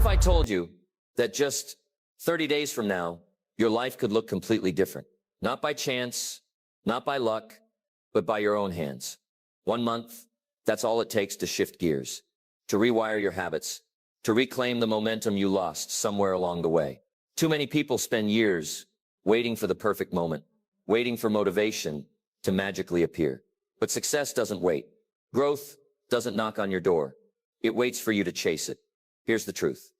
if I told you that just 30 days from now, your life could look completely different? Not by chance, not by luck, but by your own hands. 1 month, that's all it takes to shift gears, to rewire your habits, to reclaim the momentum you lost somewhere along the way. Too many people spend years waiting for the perfect moment, waiting for motivation to magically appear. But success doesn't wait. Growth doesn't knock on your door. It waits for you to chase it. Here's the truth.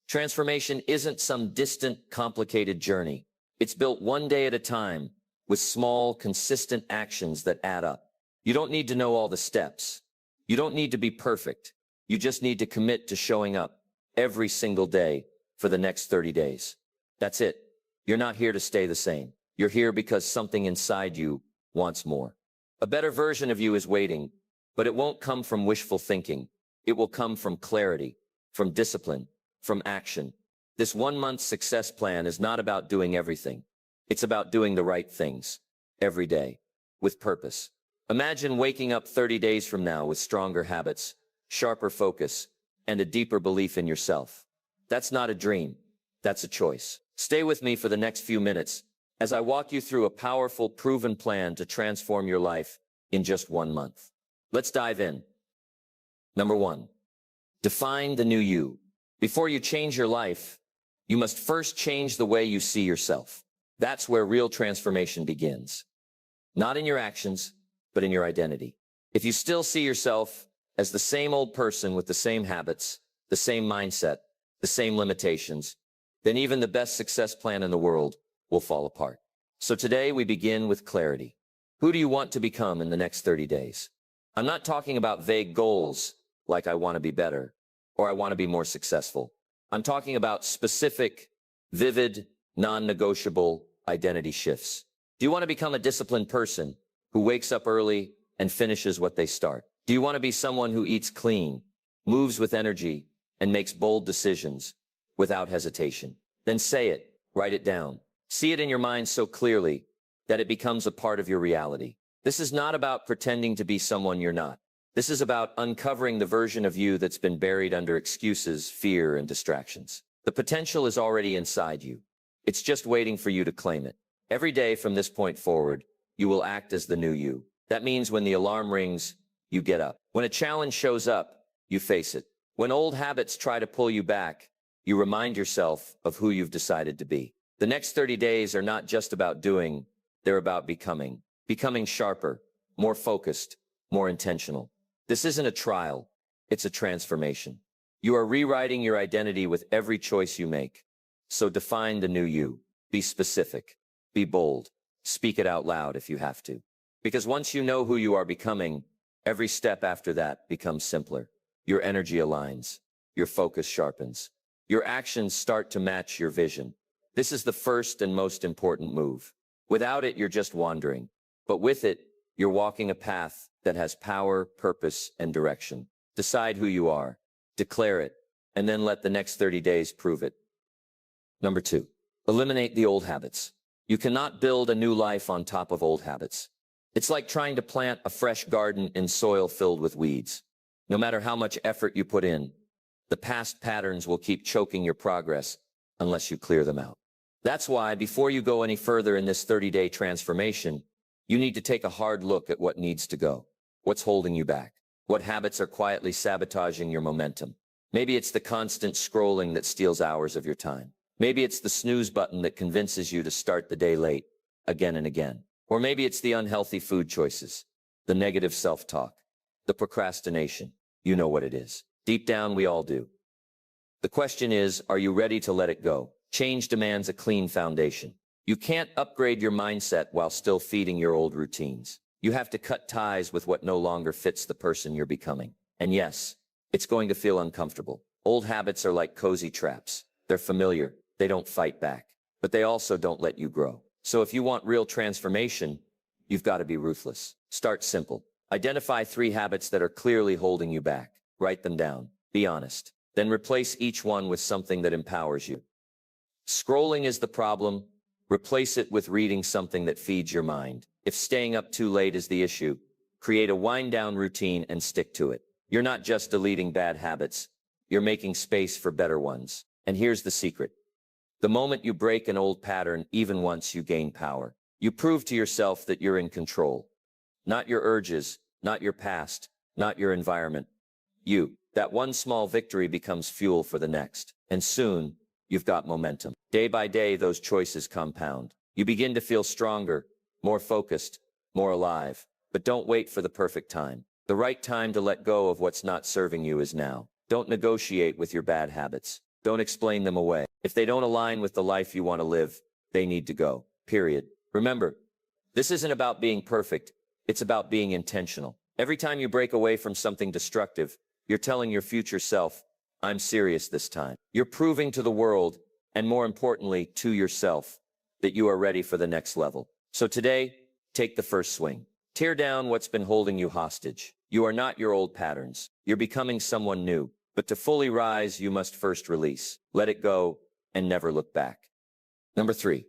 Transformation isn't some distant, complicated journey. It's built one day at a time with small, consistent actions that add up. You don't need to know all the steps. You don't need to be perfect. You just need to commit to showing up every single day for the next 30 days. That's it. You're not here to stay the same. You're here because something inside you wants more. A better version of you is waiting, but it won't come from wishful thinking. It will come from clarity, from discipline, from action. This 1 month success plan is not about doing everything. It's about doing the right things every day with purpose. Imagine waking up 30 days from now with stronger habits, sharper focus, and a deeper belief in yourself. That's not a dream. That's a choice. Stay with me for the next few minutes as I walk you through a powerful, proven plan to transform your life in just 1 month. Let's dive in. Number 1, define the new you. Before you change your life, you must first change the way you see yourself. That's where real transformation begins. Not in your actions, but in your identity. If you still see yourself as the same old person with the same habits, the same mindset, the same limitations, then even the best success plan in the world will fall apart. So today we begin with clarity. Who do you want to become in the next 30 days? I'm not talking about vague goals like I want to be better or I want to be more successful. I'm talking about specific, vivid, non-negotiable identity shifts. Do you want to become a disciplined person who wakes up early and finishes what they start? Do you want to be someone who eats clean, moves with energy, and makes bold decisions without hesitation? Then say it, write it down. See it in your mind so clearly that it becomes a part of your reality. This is not about pretending to be someone you're not. This is about uncovering the version of you that's been buried under excuses, fear, and distractions. The potential is already inside you. It's just waiting for you to claim it. Every day from this point forward, you will act as the new you. That means when the alarm rings, you get up. When a challenge shows up, you face it. When old habits try to pull you back, you remind yourself of who you've decided to be. The next 30 days are not just about doing, they're about becoming. Becoming sharper, more focused, more intentional. This isn't a trial, it's a transformation. You are rewriting your identity with every choice you make. So define the new you. Be specific. Be bold. Speak it out loud if you have to. Because once you know who you are becoming, every step after that becomes simpler. Your energy aligns. Your focus sharpens. Your actions start to match your vision. This is the first and most important move. Without it, you're just wandering. But with it, you're walking a path that has power, purpose, and direction. Decide who you are. Declare it. And then let the next 30 days prove it. Number 2, eliminate the old habits. You cannot build a new life on top of old habits. It's like trying to plant a fresh garden in soil filled with weeds. No matter how much effort you put in, the past patterns will keep choking your progress unless you clear them out. That's why before you go any further in this 30-day transformation, you need to take a hard look at what needs to go. What's holding you back? What habits are quietly sabotaging your momentum? Maybe it's the constant scrolling that steals hours of your time. Maybe it's the snooze button that convinces you to start the day late, again and again. Or maybe it's the unhealthy food choices, the negative self-talk, the procrastination. You know what it is. Deep down, we all do. The question is, are you ready to let it go? Change demands a clean foundation. You can't upgrade your mindset while still feeding your old routines. You have to cut ties with what no longer fits the person you're becoming. And yes, it's going to feel uncomfortable. Old habits are like cozy traps. They're familiar. They don't fight back. But they also don't let you grow. So if you want real transformation, you've got to be ruthless. Start simple. Identify 3 habits that are clearly holding you back. Write them down. Be honest. Then replace each one with something that empowers you. Scrolling is the problem. Replace it with reading something that feeds your mind. If staying up too late is the issue, create a wind-down routine and stick to it. You're not just deleting bad habits. you're making space for better ones. And here's the secret. The moment you break an old pattern, even once, you gain power. You prove to yourself that you're in control. Not your urges, not your past, not your environment. You. That one small victory becomes fuel for the next. And soon, you've got momentum. Day by day, those choices compound. You begin to feel stronger, more focused, more alive. But don't wait for the perfect time. The right time to let go of what's not serving you is now. Don't negotiate with your bad habits. Don't explain them away. If they don't align with the life you want to live, they need to go. Period. Remember, this isn't about being perfect. It's about being intentional. Every time you break away from something destructive, you're telling your future self, I'm serious this time. You're proving to the world, and more importantly, to yourself, that you are ready for the next level. So today, take the first swing. Tear down what's been holding you hostage. You are not your old patterns. You're becoming someone new. But to fully rise, you must first release. Let it go, and never look back. Number 3,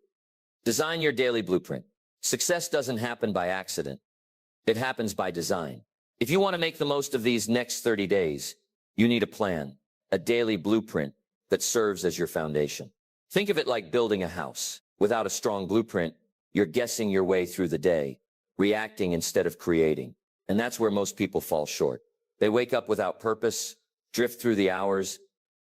design your daily blueprint. Success doesn't happen by accident. It happens by design. If you want to make the most of these next 30 days, you need a plan, a daily blueprint that serves as your foundation. Think of it like building a house. Without a strong blueprint, you're guessing your way through the day, reacting instead of creating. And that's where most people fall short. They wake up without purpose, drift through the hours,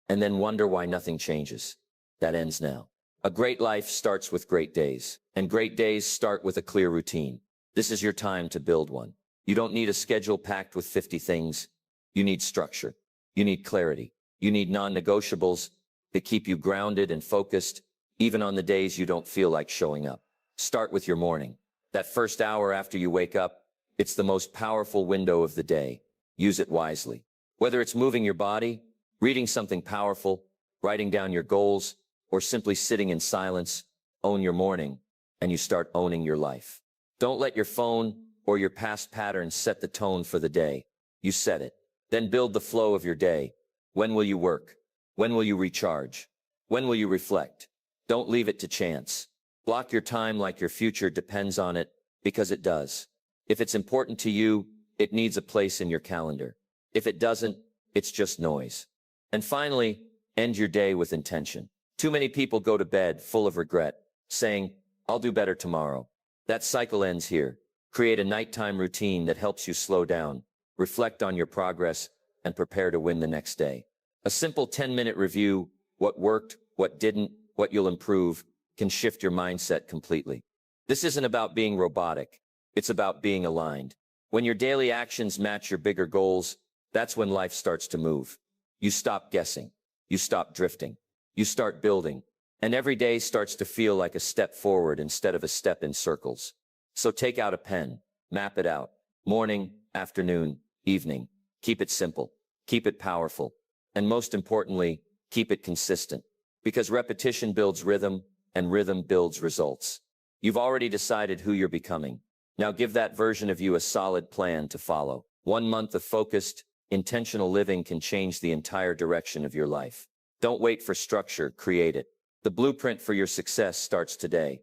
and then wonder why nothing changes. That ends now. A great life starts with great days, and great days start with a clear routine. This is your time to build one. You don't need a schedule packed with 50 things. You need structure. You need clarity. You need non-negotiables that keep you grounded and focused, even on the days you don't feel like showing up. Start with your morning. That first hour after you wake up, it's the most powerful window of the day. Use it wisely. Whether it's moving your body, reading something powerful, writing down your goals, or simply sitting in silence, own your morning, and you start owning your life. Don't let your phone or your past patterns set the tone for the day. You set it. Then build the flow of your day. When will you work? When will you recharge? When will you reflect? Don't leave it to chance. Block your time like your future depends on it, because it does. If it's important to you, it needs a place in your calendar. If it doesn't, it's just noise. And finally, end your day with intention. Too many people go to bed full of regret, saying, I'll do better tomorrow. That cycle ends here. Create a nighttime routine that helps you slow down, reflect on your progress, and prepare to win the next day. A simple 10-minute review, what worked, what didn't, what you'll improve, can shift your mindset completely. This isn't about being robotic. It's about being aligned. When your daily actions match your bigger goals, that's when life starts to move. You stop guessing. You stop drifting. You start building. And every day starts to feel like a step forward instead of a step in circles. So take out a pen. Map it out. Morning, afternoon, evening. Keep it simple. Keep it powerful. And most importantly, keep it consistent. Because repetition builds rhythm, and rhythm builds results. You've already decided who you're becoming. Now give that version of you a solid plan to follow. 1 month of focused, intentional living can change the entire direction of your life. Don't wait for structure, create it. The blueprint for your success starts today.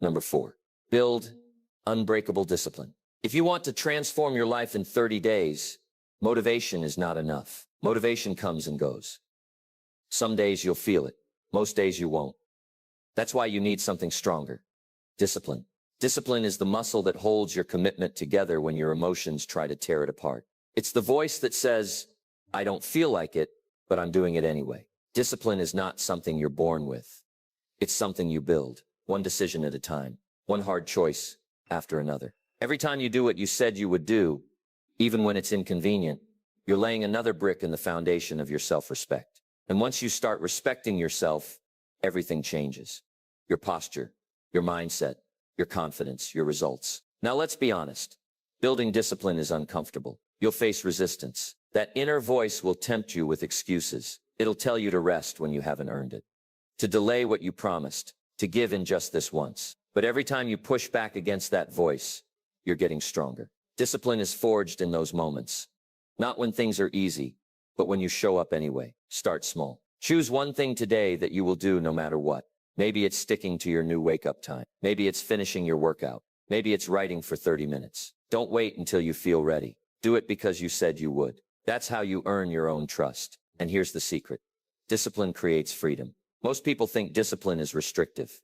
Number 4, build unbreakable discipline. If you want to transform your life in 30 days, motivation is not enough. Motivation comes and goes. Some days you'll feel it. Most days you won't. That's why you need something stronger. Discipline. Discipline is the muscle that holds your commitment together when your emotions try to tear it apart. It's the voice that says, I don't feel like it, but I'm doing it anyway. Discipline is not something you're born with. It's something you build, one decision at a time, one hard choice after another. Every time you do what you said you would do, even when it's inconvenient, you're laying another brick in the foundation of your self-respect. And once you start respecting yourself, everything changes. Your posture, your mindset, your confidence, your results. Now let's be honest. Building discipline is uncomfortable. You'll face resistance. That inner voice will tempt you with excuses. It'll tell you to rest when you haven't earned it, to delay what you promised, to give in just this once. But every time you push back against that voice, you're getting stronger. Discipline is forged in those moments. Not when things are easy, but when you show up anyway. Start small. Choose one thing today that you will do no matter what. Maybe it's sticking to your new wake-up time. Maybe it's finishing your workout. Maybe it's writing for 30 minutes. Don't wait until you feel ready. Do it because you said you would. That's how you earn your own trust. And here's the secret. Discipline creates freedom. Most people think discipline is restrictive.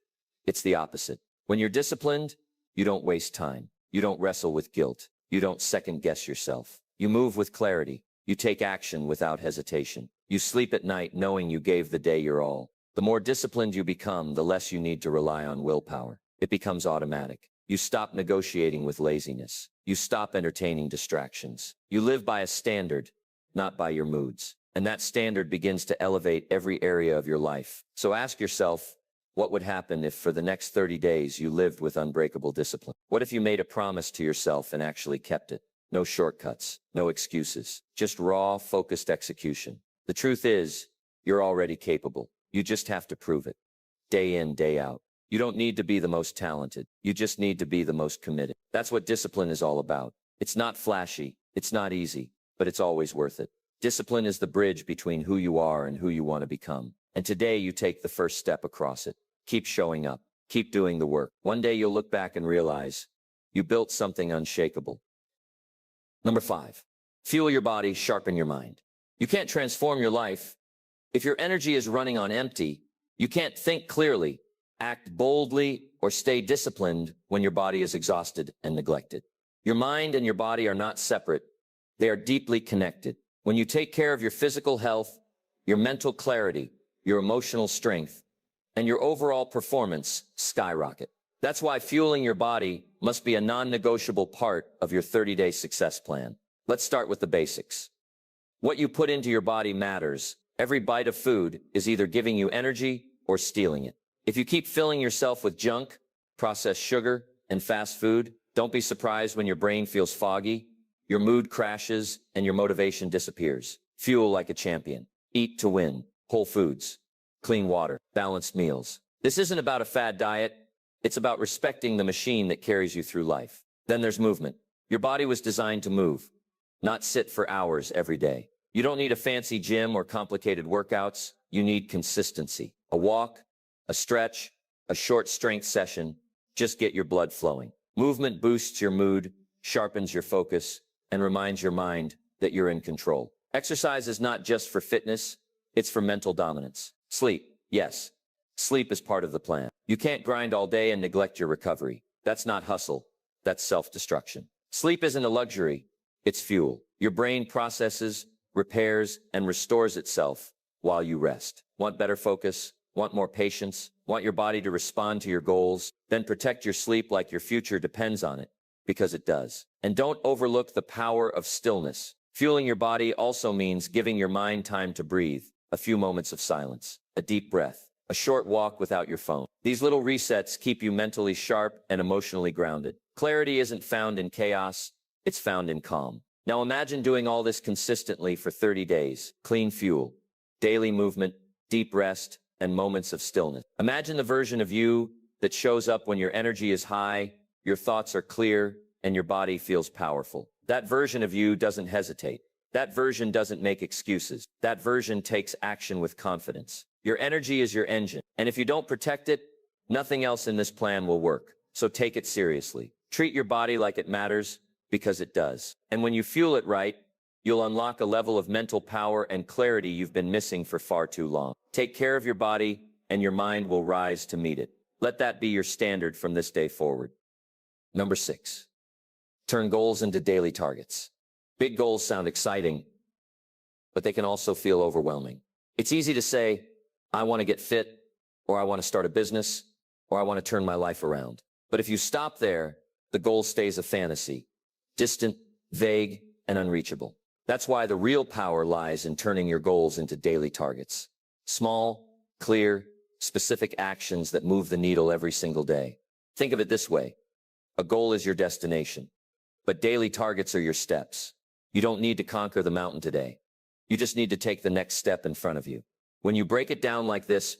It's the opposite. When you're disciplined, you don't waste time. You don't wrestle with guilt. You don't second guess yourself. You move with clarity. You take action without hesitation. You sleep at night knowing you gave the day your all. The more disciplined you become, the less you need to rely on willpower. It becomes automatic. You stop negotiating with laziness. You stop entertaining distractions. You live by a standard, not by your moods. And that standard begins to elevate every area of your life. So ask yourself, what would happen if for the next 30 days you lived with unbreakable discipline? What if you made a promise to yourself and actually kept it? No shortcuts, no excuses, just raw, focused execution. The truth is, you're already capable. You just have to prove it. Day in, day out. You don't need to be the most talented. You just need to be the most committed. That's what discipline is all about. It's not flashy. It's not easy, but it's always worth it. Discipline is the bridge between who you are and who you want to become. And today you take the first step across it. Keep showing up. Keep doing the work. One day you'll look back and realize you built something unshakable. Number 5, fuel your body, sharpen your mind. You can't transform your life if your energy is running on empty. You can't think clearly, act boldly, or stay disciplined when your body is exhausted and neglected. Your mind and your body are not separate. They are deeply connected. When you take care of your physical health, your mental clarity, your emotional strength, and your overall performance skyrocket. That's why fueling your body must be a non-negotiable part of your 30-day success plan. Let's start with the basics. What you put into your body matters. Every bite of food is either giving you energy or stealing it. If you keep filling yourself with junk, processed sugar, and fast food, don't be surprised when your brain feels foggy, your mood crashes, and your motivation disappears. Fuel like a champion. Eat to win. Whole foods, clean water, balanced meals. This isn't about a fad diet. It's about respecting the machine that carries you through life. Then there's movement. Your body was designed to move, not sit for hours every day. You don't need a fancy gym or complicated workouts. You need consistency. A walk, a stretch, a short strength session. Just get your blood flowing. Movement boosts your mood, sharpens your focus, and reminds your mind that you're in control. Exercise is not just for fitness, it's for mental dominance. Sleep, yes. Sleep is part of the plan. You can't grind all day and neglect your recovery. That's not hustle. That's self-destruction. Sleep isn't a luxury. It's fuel. Your brain processes, repairs, and restores itself while you rest. Want better focus? Want more patience? Want your body to respond to your goals? Then protect your sleep like your future depends on it, because it does. And don't overlook the power of stillness. Fueling your body also means giving your mind time to breathe. A few moments of silence, a deep breath, a short walk without your phone. These little resets keep you mentally sharp and emotionally grounded. Clarity isn't found in chaos, it's found in calm. Now imagine doing all this consistently for 30 days. Clean fuel, daily movement, deep rest, and moments of stillness. Imagine the version of you that shows up when your energy is high, your thoughts are clear, and your body feels powerful. That version of you doesn't hesitate. That version doesn't make excuses. That version takes action with confidence. Your energy is your engine, and if you don't protect it, nothing else in this plan will work. So take it seriously. Treat your body like it matters, because it does. And when you fuel it right, you'll unlock a level of mental power and clarity you've been missing for far too long. Take care of your body, and your mind will rise to meet it. Let that be your standard from this day forward. Number 6, turn goals into daily targets. Big goals sound exciting, but they can also feel overwhelming. It's easy to say, I want to get fit, or I want to start a business, or I want to turn my life around. But if you stop there, the goal stays a fantasy, distant, vague, and unreachable. That's why the real power lies in turning your goals into daily targets. Small, clear, specific actions that move the needle every single day. Think of it this way. A goal is your destination, but daily targets are your steps. You don't need to conquer the mountain today. You just need to take the next step in front of you. When you break it down like this,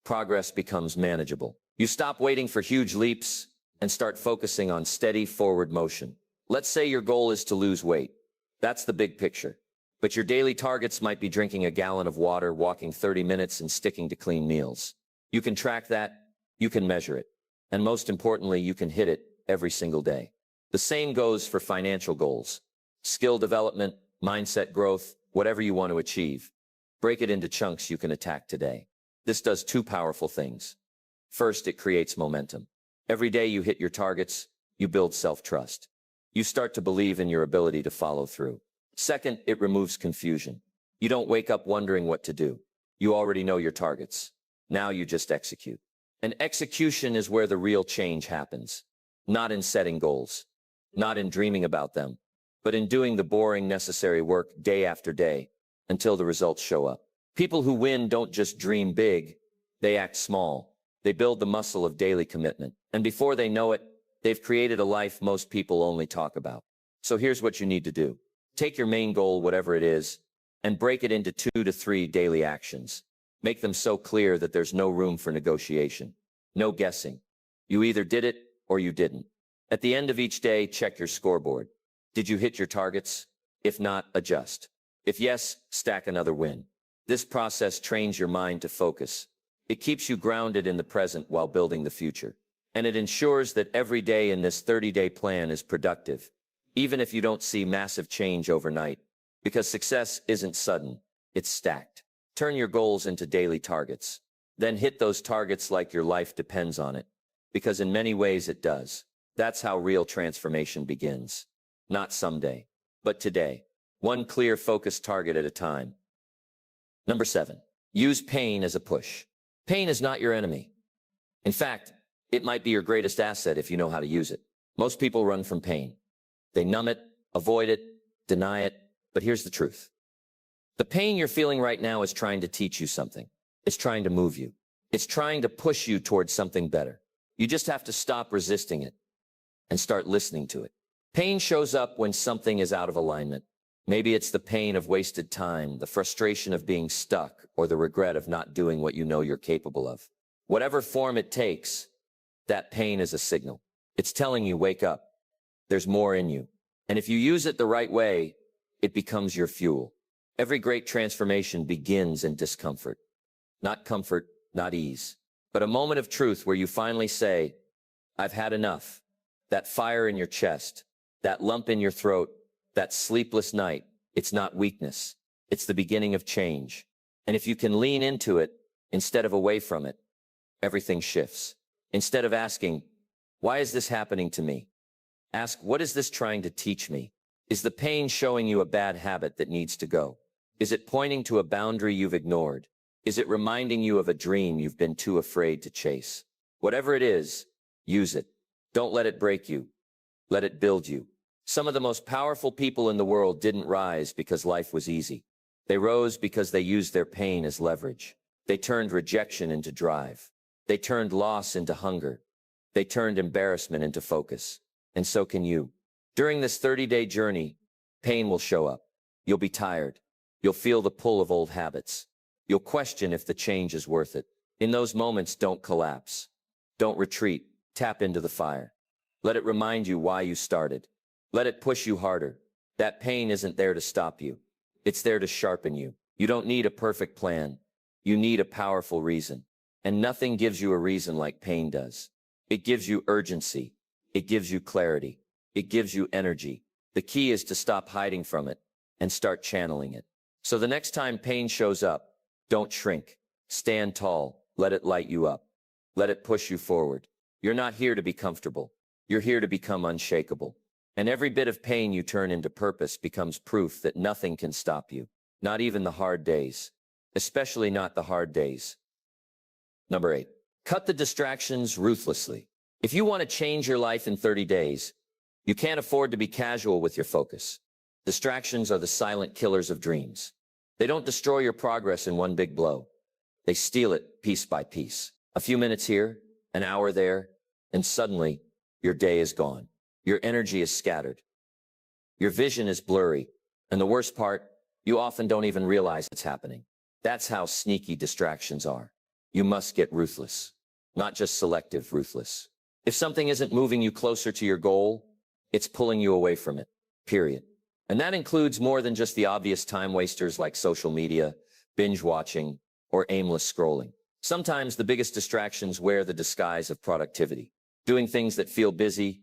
progress becomes manageable. You stop waiting for huge leaps and start focusing on steady forward motion. Let's say your goal is to lose weight. That's the big picture. But your daily targets might be drinking a gallon of water, walking 30 minutes, and sticking to clean meals. You can track that, you can measure it, and most importantly, you can hit it every single day. The same goes for financial goals. Skill development, mindset growth, whatever you want to achieve. Break it into chunks you can attack today. This does two powerful things. First, it creates momentum. Every day you hit your targets, you build self-trust. You start to believe in your ability to follow through. Second, it removes confusion. You don't wake up wondering what to do. You already know your targets. Now you just execute. And execution is where the real change happens. Not in setting goals, not in dreaming about them, but in doing the boring, necessary work day after day until the results show up. People who win don't just dream big, they act small. They build the muscle of daily commitment. And before they know it, they've created a life most people only talk about. So here's what you need to do. Take your main goal, whatever it is, and break it into 2 to 3 daily actions. Make them so clear that there's no room for negotiation. No guessing. You either did it or you didn't. At the end of each day, check your scoreboard. Did you hit your targets? If not, adjust. If yes, stack another win. This process trains your mind to focus. It keeps you grounded in the present while building the future. And it ensures that every day in this 30-day plan is productive, even if you don't see massive change overnight. Because success isn't sudden, it's stacked. Turn your goals into daily targets. Then hit those targets like your life depends on it. Because in many ways it does. That's how real transformation begins. Not someday, but today. One clear, focused target at a time. Number 7, use pain as a push. Pain is not your enemy. In fact, it might be your greatest asset if you know how to use it. Most people run from pain. They numb it, avoid it, deny it, but here's the truth. The pain you're feeling right now is trying to teach you something. It's trying to move you. It's trying to push you towards something better. You just have to stop resisting it and start listening to it. Pain shows up when something is out of alignment. Maybe it's the pain of wasted time, the frustration of being stuck, or the regret of not doing what you know you're capable of. Whatever form it takes, that pain is a signal. It's telling you, wake up. There's more in you. And if you use it the right way, it becomes your fuel. Every great transformation begins in discomfort. Not comfort, not ease, but a moment of truth where you finally say, I've had enough. That fire in your chest, that lump in your throat, that sleepless night, it's not weakness. It's the beginning of change. And if you can lean into it instead of away from it, everything shifts. Instead of asking, why is this happening to me? Ask, what is this trying to teach me? Is the pain showing you a bad habit that needs to go? Is it pointing to a boundary you've ignored? Is it reminding you of a dream you've been too afraid to chase? Whatever it is, use it. Don't let it break you. Let it build you. Some of the most powerful people in the world didn't rise because life was easy. They rose because they used their pain as leverage. They turned rejection into drive. They turned loss into hunger. They turned embarrassment into focus. And so can you. During this 30-day journey, pain will show up. You'll be tired. You'll feel the pull of old habits. You'll question if the change is worth it. In those moments, don't collapse. Don't retreat. Tap into the fire. Let it remind you why you started. Let it push you harder. That pain isn't there to stop you. It's there to sharpen you. You don't need a perfect plan. You need a powerful reason. And nothing gives you a reason like pain does. It gives you urgency. It gives you clarity. It gives you energy. The key is to stop hiding from it and start channeling it. So the next time pain shows up, don't shrink. Stand tall. Let it light you up. Let it push you forward. You're not here to be comfortable. You're here to become unshakable. And every bit of pain you turn into purpose becomes proof that nothing can stop you. Not even the hard days. Especially not the hard days. Number 8. Cut the distractions ruthlessly. If you want to change your life in 30 days, you can't afford to be casual with your focus. Distractions are the silent killers of dreams. They don't destroy your progress in one big blow. They steal it piece by piece. A few minutes here, an hour there, and suddenly your day is gone. Your energy is scattered. Your vision is blurry. And the worst part, you often don't even realize it's happening. That's how sneaky distractions are. You must get ruthless, not just selective, ruthless. If something isn't moving you closer to your goal, it's pulling you away from it, period. And that includes more than just the obvious time wasters like social media, binge watching, or aimless scrolling. Sometimes the biggest distractions wear the disguise of productivity, doing things that feel busy,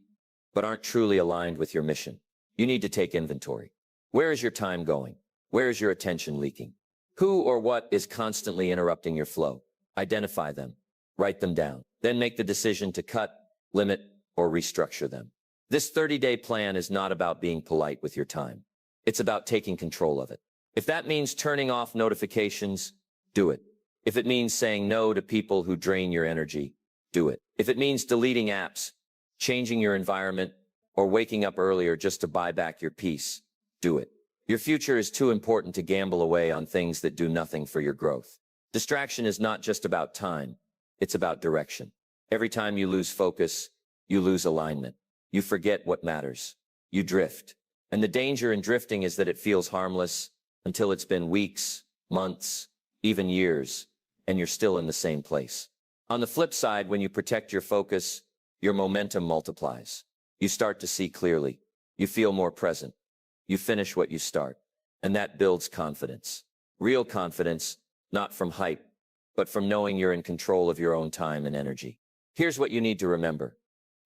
but aren't truly aligned with your mission. You need to take inventory. Where is your time going? Where is your attention leaking? Who or what is constantly interrupting your flow? Identify them. Write them down. Then make the decision to cut, limit, or restructure them. This 30-day plan is not about being polite with your time. It's about taking control of it. If that means turning off notifications, do it. If it means saying no to people who drain your energy, do it. If it means deleting apps, changing your environment, or waking up earlier just to buy back your peace, do it. Your future is too important to gamble away on things that do nothing for your growth. Distraction is not just about time. It's about direction. Every time you lose focus, you lose alignment. You forget what matters. You drift. And the danger in drifting is that it feels harmless until it's been weeks, months, even years, and you're still in the same place. On the flip side, when you protect your focus, your momentum multiplies. You start to see clearly. You feel more present. You finish what you start. And that builds confidence. Real confidence, not from hype, but from knowing you're in control of your own time and energy. Here's what you need to remember.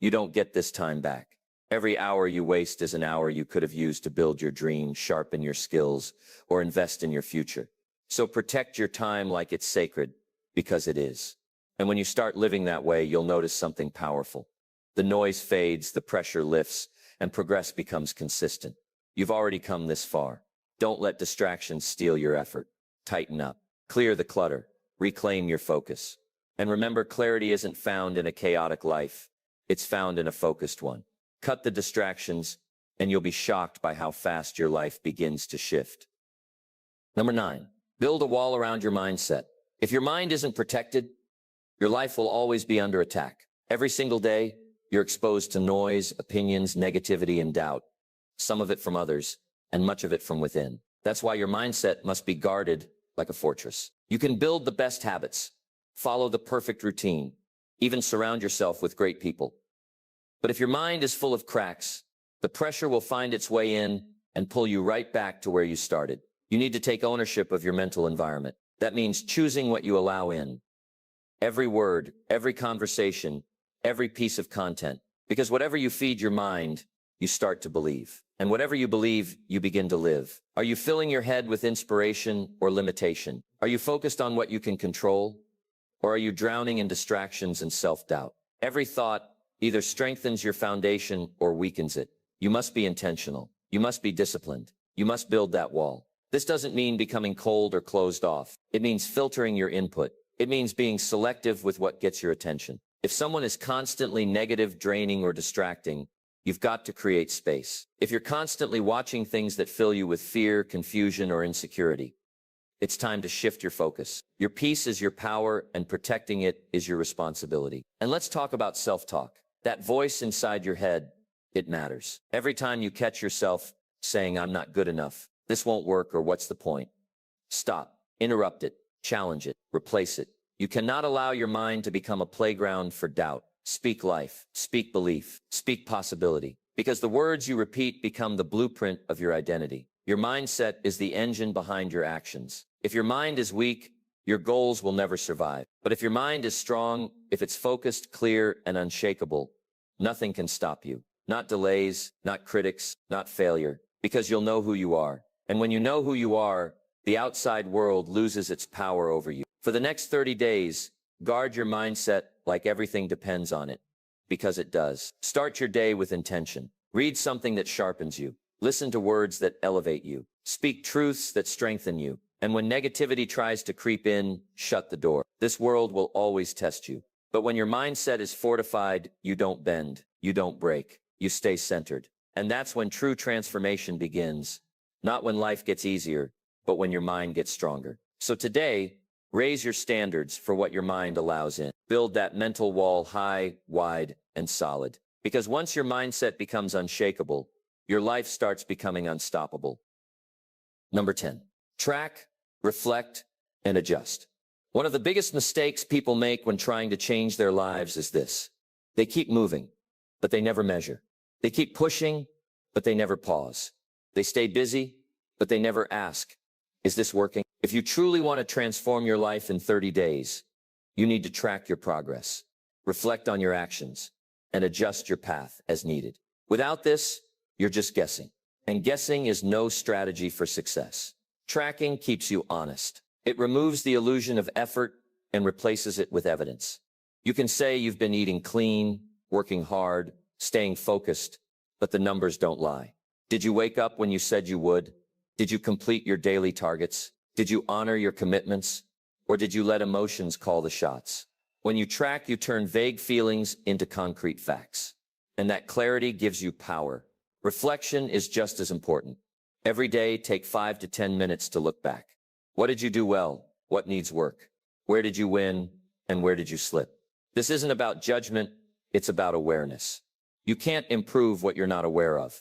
You don't get this time back. Every hour you waste is an hour you could have used to build your dream, sharpen your skills, or invest in your future. So protect your time like it's sacred, because it is. And when you start living that way, you'll notice something powerful. The noise fades, the pressure lifts, and progress becomes consistent. You've already come this far. Don't let distractions steal your effort. Tighten up. Clear the clutter. Reclaim your focus. And remember, clarity isn't found in a chaotic life. It's found in a focused one. Cut the distractions, and you'll be shocked by how fast your life begins to shift. Number 9, build a wall around your mindset. If your mind isn't protected, your life will always be under attack. Every single day, you're exposed to noise, opinions, negativity, and doubt. Some of it from others, and much of it from within. That's why your mindset must be guarded like a fortress. You can build the best habits, follow the perfect routine, even surround yourself with great people. But if your mind is full of cracks, the pressure will find its way in and pull you right back to where you started. You need to take ownership of your mental environment. That means choosing what you allow in. Every word, every conversation, every piece of content. Because whatever you feed your mind, you start to believe. And whatever you believe, you begin to live. Are you filling your head with inspiration or limitation? Are you focused on what you can control? Or are you drowning in distractions and self-doubt? Every thought either strengthens your foundation or weakens it. You must be intentional. You must be disciplined. You must build that wall. This doesn't mean becoming cold or closed off. It means filtering your input. It means being selective with what gets your attention. If someone is constantly negative, draining, or distracting, you've got to create space. If you're constantly watching things that fill you with fear, confusion, or insecurity, it's time to shift your focus. Your peace is your power, and protecting it is your responsibility. And let's talk about self-talk. That voice inside your head, it matters. Every time you catch yourself saying, "I'm not good enough, this won't work," or "what's the point?" Stop, interrupt it, challenge it, replace it. You cannot allow your mind to become a playground for doubt. Speak life, speak belief, speak possibility. Because the words you repeat become the blueprint of your identity. Your mindset is the engine behind your actions. If your mind is weak, your goals will never survive. But if your mind is strong, if it's focused, clear, and unshakable, nothing can stop you. Not delays, not critics, not failure. Because you'll know who you are. And when you know who you are, the outside world loses its power over you. For the next 30 days, guard your mindset like everything depends on it. Because it does. Start your day with intention. Read something that sharpens you. Listen to words that elevate you. Speak truths that strengthen you. And when negativity tries to creep in, shut the door. This world will always test you. But when your mindset is fortified, you don't bend. You don't break. You stay centered. And that's when true transformation begins. Not when life gets easier, but when your mind gets stronger. So today, raise your standards for what your mind allows in. Build that mental wall high, wide, and solid. Because once your mindset becomes unshakable, your life starts becoming unstoppable. Number 10, track, reflect, and adjust. One of the biggest mistakes people make when trying to change their lives is this. They keep moving, but they never measure. They keep pushing, but they never pause. They stay busy, but they never ask, is this working? If you truly want to transform your life in 30 days, you need to track your progress, reflect on your actions, and adjust your path as needed. Without this, you're just guessing. And guessing is no strategy for success. Tracking keeps you honest. It removes the illusion of effort and replaces it with evidence. You can say you've been eating clean, working hard, staying focused, but the numbers don't lie. Did you wake up when you said you would? Did you complete your daily targets? Did you honor your commitments? Or did you let emotions call the shots? When you track, you turn vague feelings into concrete facts. And that clarity gives you power. Reflection is just as important. Every day, take 5 to 10 minutes to look back. What did you do well? What needs work? Where did you win? And where did you slip? This isn't about judgment, it's about awareness. You can't improve what you're not aware of.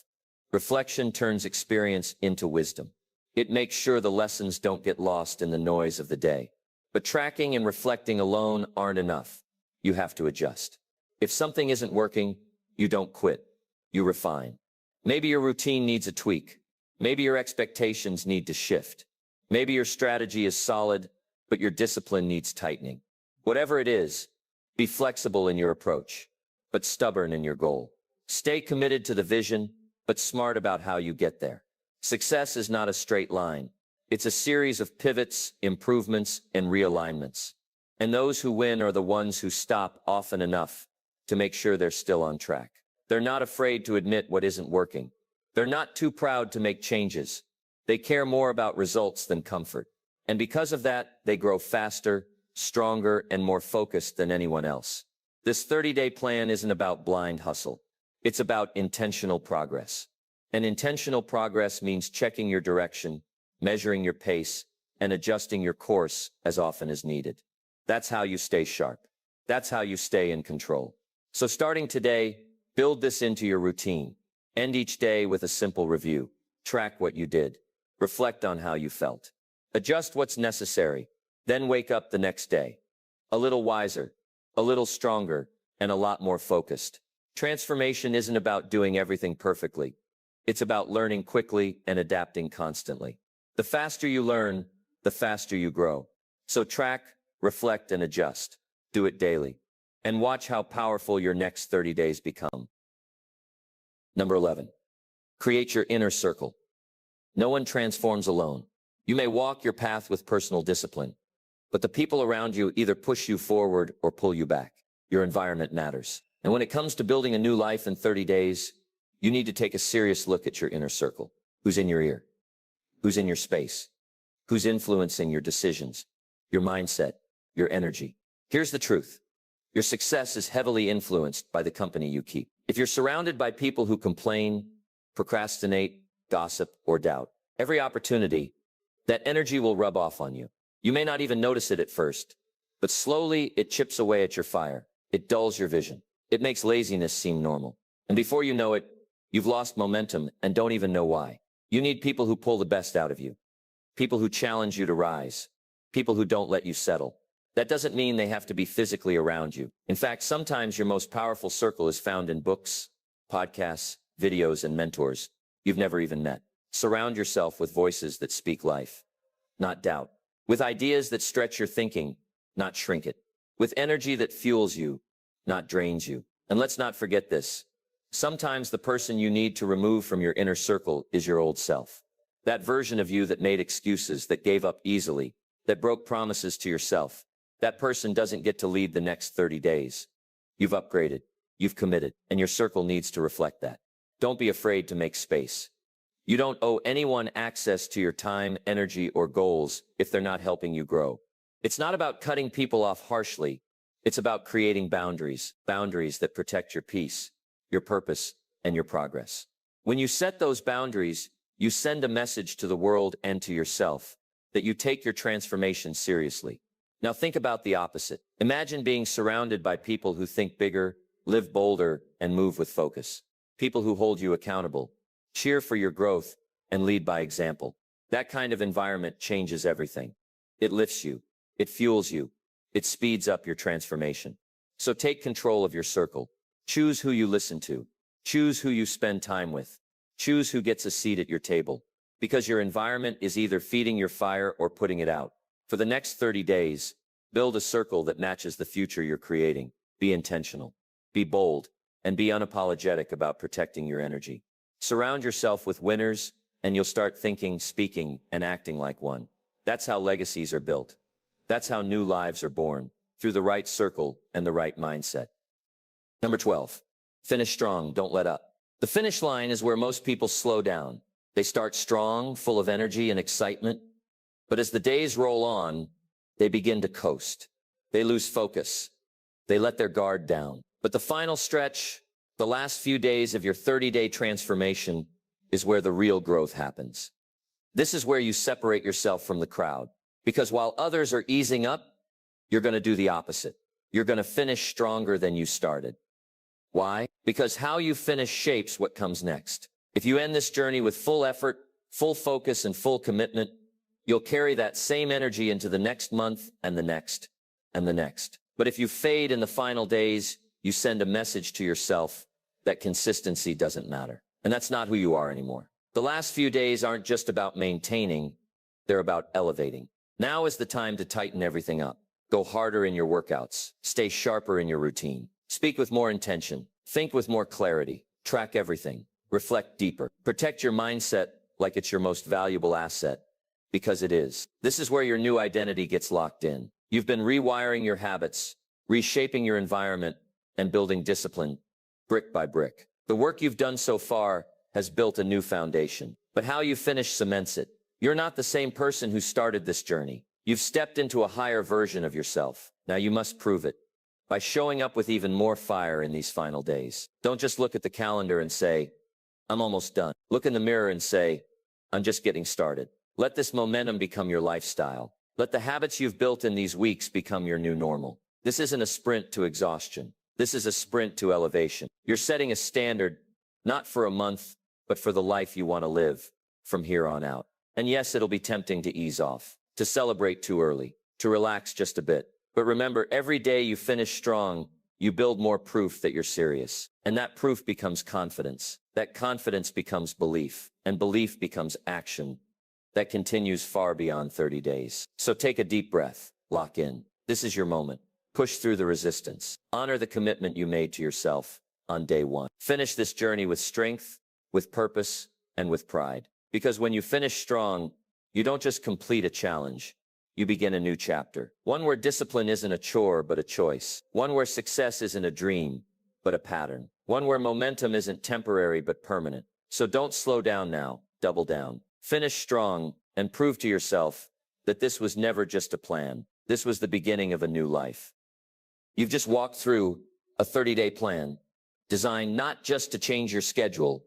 Reflection turns experience into wisdom. It makes sure the lessons don't get lost in the noise of the day. But tracking and reflecting alone aren't enough. You have to adjust. If something isn't working, you don't quit. You refine. Maybe your routine needs a tweak. Maybe your expectations need to shift. Maybe your strategy is solid, but your discipline needs tightening. Whatever it is, be flexible in your approach, but stubborn in your goal. Stay committed to the vision, but smart about how you get there. Success is not a straight line. It's a series of pivots, improvements, and realignments. And those who win are the ones who stop often enough to make sure they're still on track. They're not afraid to admit what isn't working. They're not too proud to make changes. They care more about results than comfort. And because of that, they grow faster, stronger, and more focused than anyone else. This 30-day plan isn't about blind hustle. It's about intentional progress. And intentional progress means checking your direction, measuring your pace, and adjusting your course as often as needed. That's how you stay sharp. That's how you stay in control. So starting today, build this into your routine. End each day with a simple review. Track what you did. Reflect on how you felt. Adjust what's necessary. Then wake up the next day. A little wiser, a little stronger, and a lot more focused. Transformation isn't about doing everything perfectly. It's about learning quickly and adapting constantly. The faster you learn, the faster you grow. So track, reflect, and adjust. Do it daily. And watch how powerful your next 30 days become. Number 11. Create your inner circle. No one transforms alone. You may walk your path with personal discipline, but the people around you either push you forward or pull you back. Your environment matters. And when it comes to building a new life in 30 days, you need to take a serious look at your inner circle. Who's in your ear? Who's in your space? Who's influencing your decisions, your mindset, your energy? Here's the truth. Your success is heavily influenced by the company you keep. If you're surrounded by people who complain, procrastinate, gossip, or doubt, every opportunity, that energy will rub off on you. You may not even notice it at first, but slowly it chips away at your fire. It dulls your vision. It makes laziness seem normal. And before you know it, you've lost momentum and don't even know why. You need people who pull the best out of you. People who challenge you to rise. People who don't let you settle. That doesn't mean they have to be physically around you. In fact, sometimes your most powerful circle is found in books, podcasts, videos, and mentors you've never even met. Surround yourself with voices that speak life, not doubt. With ideas that stretch your thinking, not shrink it. With energy that fuels you, not drains you. And let's not forget this. Sometimes the person you need to remove from your inner circle is your old self. That version of you that made excuses, that gave up easily, that broke promises to yourself. That person doesn't get to lead the next 30 days. You've upgraded, you've committed, and your circle needs to reflect that. Don't be afraid to make space. You don't owe anyone access to your time, energy, or goals if they're not helping you grow. It's not about cutting people off harshly. It's about creating boundaries that protect your peace, your purpose, and your progress. When you set those boundaries, you send a message to the world and to yourself that you take your transformation seriously. Now think about the opposite. Imagine being surrounded by people who think bigger, live bolder, and move with focus. People who hold you accountable, cheer for your growth, and lead by example. That kind of environment changes everything. It lifts you. It fuels you. It speeds up your transformation. So take control of your circle. Choose who you listen to. Choose who you spend time with. Choose who gets a seat at your table. Because your environment is either feeding your fire or putting it out. For the next 30 days, build a circle that matches the future you're creating. Be intentional. Be bold. And be unapologetic about protecting your energy. Surround yourself with winners, and you'll start thinking, speaking, and acting like one. That's how legacies are built. That's how new lives are born, through the right circle and the right mindset. Number 12, finish strong, don't let up. The finish line is where most people slow down. They start strong, full of energy and excitement, but as the days roll on, they begin to coast. They lose focus. They let their guard down. But the final stretch, the last few days of your 30-day transformation, is where the real growth happens. This is where you separate yourself from the crowd. Because while others are easing up, you're going to do the opposite. You're going to finish stronger than you started. Why? Because how you finish shapes what comes next. If you end this journey with full effort, full focus, and full commitment, you'll carry that same energy into the next month and the next and the next. But if you fade in the final days, you send a message to yourself that consistency doesn't matter. And that's not who you are anymore. The last few days aren't just about maintaining, they're about elevating. Now is the time to tighten everything up. Go harder in your workouts. Stay sharper in your routine. Speak with more intention. Think with more clarity. Track everything. Reflect deeper. Protect your mindset like it's your most valuable asset, because it is. This is where your new identity gets locked in. You've been rewiring your habits, reshaping your environment, and building discipline brick by brick. The work you've done so far has built a new foundation, but how you finish cements it. You're not the same person who started this journey. You've stepped into a higher version of yourself. Now you must prove it by showing up with even more fire in these final days. Don't just look at the calendar and say, I'm almost done. Look in the mirror and say, I'm just getting started. Let this momentum become your lifestyle. Let the habits you've built in these weeks become your new normal. This isn't a sprint to exhaustion. This is a sprint to elevation. You're setting a standard, not for a month, but for the life you want to live from here on out. And yes, it'll be tempting to ease off, to celebrate too early, to relax just a bit. But remember, every day you finish strong, you build more proof that you're serious. And that proof becomes confidence. That confidence becomes belief. And belief becomes action that continues far beyond 30 days. So take a deep breath. Lock in. This is your moment. Push through the resistance. Honor the commitment you made to yourself on day one. Finish this journey with strength, with purpose, and with pride. Because when you finish strong, you don't just complete a challenge. You begin a new chapter. One where discipline isn't a chore, but a choice. One where success isn't a dream, but a pattern. One where momentum isn't temporary, but permanent. So don't slow down now. Double down. Finish strong and prove to yourself that this was never just a plan. This was the beginning of a new life. You've just walked through a 30-day plan designed not just to change your schedule,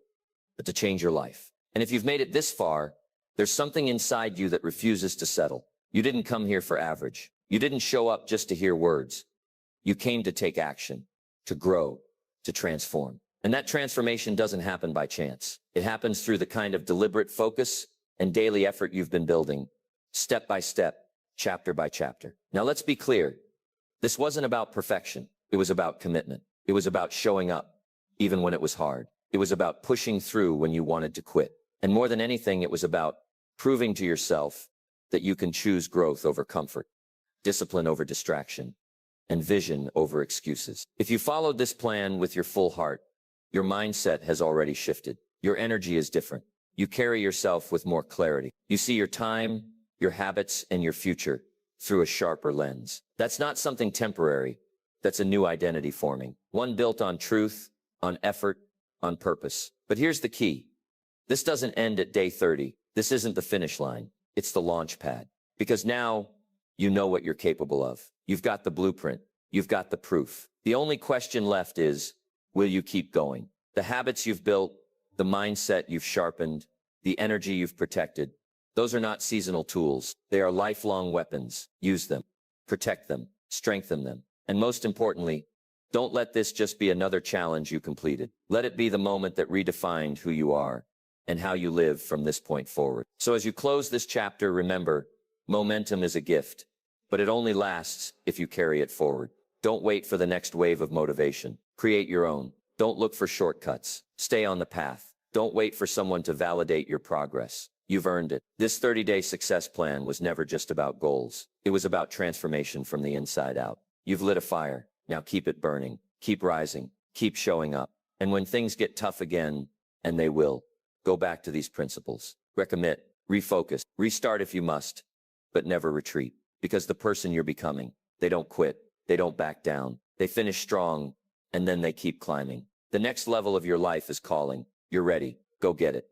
but to change your life. And if you've made it this far, there's something inside you that refuses to settle. You didn't come here for average. You didn't show up just to hear words. You came to take action, to grow, to transform. And that transformation doesn't happen by chance. It happens through the kind of deliberate focus and daily effort you've been building, step by step, chapter by chapter. Now let's be clear. This wasn't about perfection. It was about commitment. It was about showing up, even when it was hard. It was about pushing through when you wanted to quit. And more than anything, it was about proving to yourself that you can choose growth over comfort, discipline over distraction, and vision over excuses. If you followed this plan with your full heart, your mindset has already shifted. Your energy is different. You carry yourself with more clarity. You see your time, your habits, and your future through a sharper lens. That's not something temporary. That's a new identity forming. One built on truth, on effort, on purpose. But here's the key. This doesn't end at day 30. This isn't the finish line. It's the launch pad. Because now you know what you're capable of. You've got the blueprint. You've got the proof. The only question left is, will you keep going? The habits you've built, the mindset you've sharpened, the energy you've protected, those are not seasonal tools. They are lifelong weapons. Use them, protect them, strengthen them. And most importantly, don't let this just be another challenge you completed. Let it be the moment that redefined who you are and how you live from this point forward. So as you close this chapter, remember, momentum is a gift, but it only lasts if you carry it forward. Don't wait for the next wave of motivation. Create your own. Don't look for shortcuts. Stay on the path. Don't wait for someone to validate your progress. You've earned it. This 30-day success plan was never just about goals. It was about transformation from the inside out. You've lit a fire. Now keep it burning. Keep rising. Keep showing up. And when things get tough again, and they will, go back to these principles. recommit, refocus, restart if you must, but never retreat. Because the person you're becoming, they don't quit, they don't back down, they finish strong, and then they keep climbing. The next level of your life is calling. You're ready. Go get it.